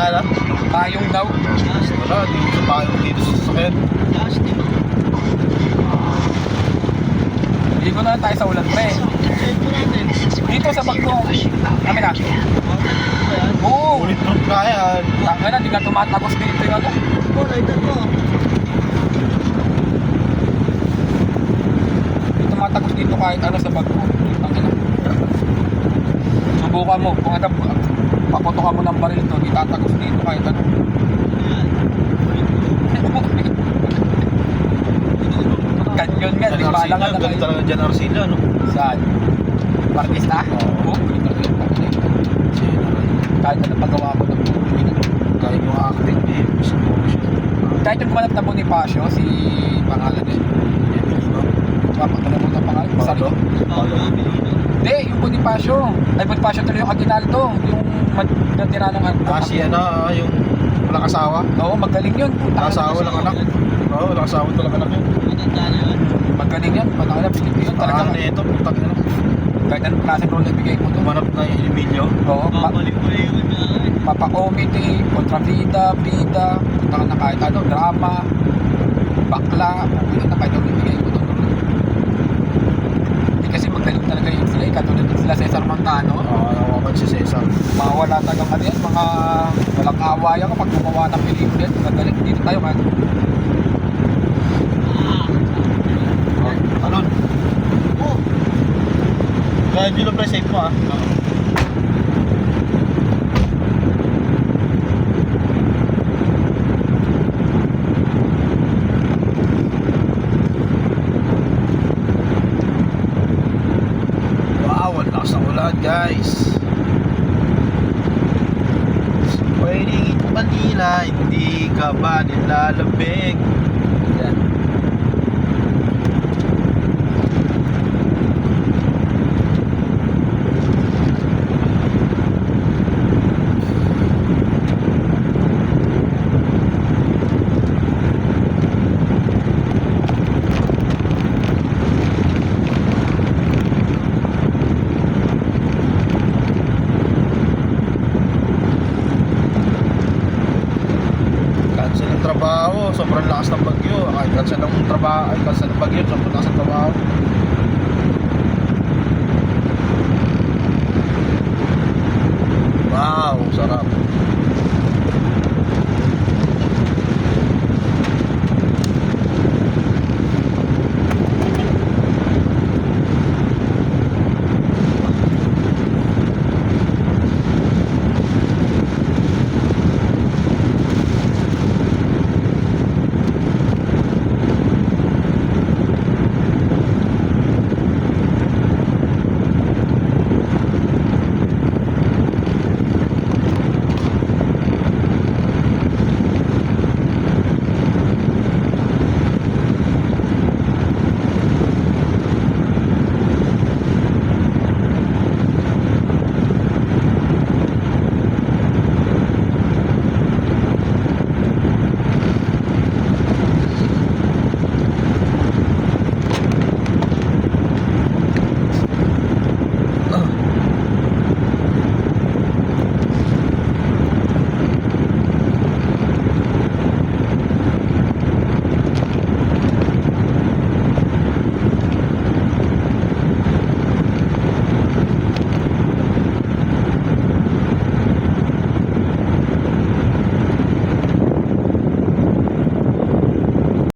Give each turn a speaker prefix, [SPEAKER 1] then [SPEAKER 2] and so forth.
[SPEAKER 1] Ano?
[SPEAKER 2] Payong daw.
[SPEAKER 1] Wala, dito sa payong dito sa sasakyan.
[SPEAKER 2] Hindi ko na tayo sa ulan pre. Dito sa bagyo. Kami na. Oo.
[SPEAKER 1] Ulit trip kaya.
[SPEAKER 2] Tanga na, di ka tumatagos dito yung ano. Di tumatagos dito kahit ano sa bagyo. Tanga na. Subukan mo. Kung ano, paputokan mo ng baril to, di tatagos dito kahit ano. Kanyon nga, di ba lang
[SPEAKER 1] Ganun talaga dyan Arcila, no?
[SPEAKER 2] Saan? Partista? Oo. Kahit na napagawa ko ng
[SPEAKER 1] Kahit yung acting, eh.
[SPEAKER 2] kahit yung gumanap na Bonifacio, si pangalan eh. Papagkalam mo ng pangalan. Sarili. Hindi, yung Bonifacio. Ay, Bonifacio tuloy yung Aguinaldo. Yung natira ng ano.
[SPEAKER 1] Si ano, yung walang asawa.
[SPEAKER 2] Oo, magaling yun.
[SPEAKER 1] Walang asawa, walang anak. Oo, walang asawa, walang anak yun.
[SPEAKER 2] Magaling yan. Matangala, Pilipino yun. Talagang
[SPEAKER 1] Talagang ito, putang ina.
[SPEAKER 2] kahit anong klaseng role na ibigay mo doon.
[SPEAKER 1] Umanap na yung Emilio.
[SPEAKER 2] Oo, mapa-comedy, kontrabida, bida, punta na kahit ano, drama, bakla, okay na kahit anong ibigay mo doon. Hindi kasi magaling talaga yung sila, katulad din sila Cesar Montano.
[SPEAKER 1] Nakawakan si Cesar.
[SPEAKER 2] Mga wala talagang ano yan, mga walang awayan kapag gumawa ng pelikula yan, magaling. Dito tayo man.
[SPEAKER 1] Ano? Kaya dito pre, safe mo ah. Wow, ang lakas ng ulan guys. Pwedeng ito Manila, hindi ka ba nilalabig? Yan. Cancel ang trabaho, sobrang lakas ng bagyo. Ay, cancel ang trabaho, ay cancel ang bagyo, sobrang lakas ng trabaho. Wow, sarap.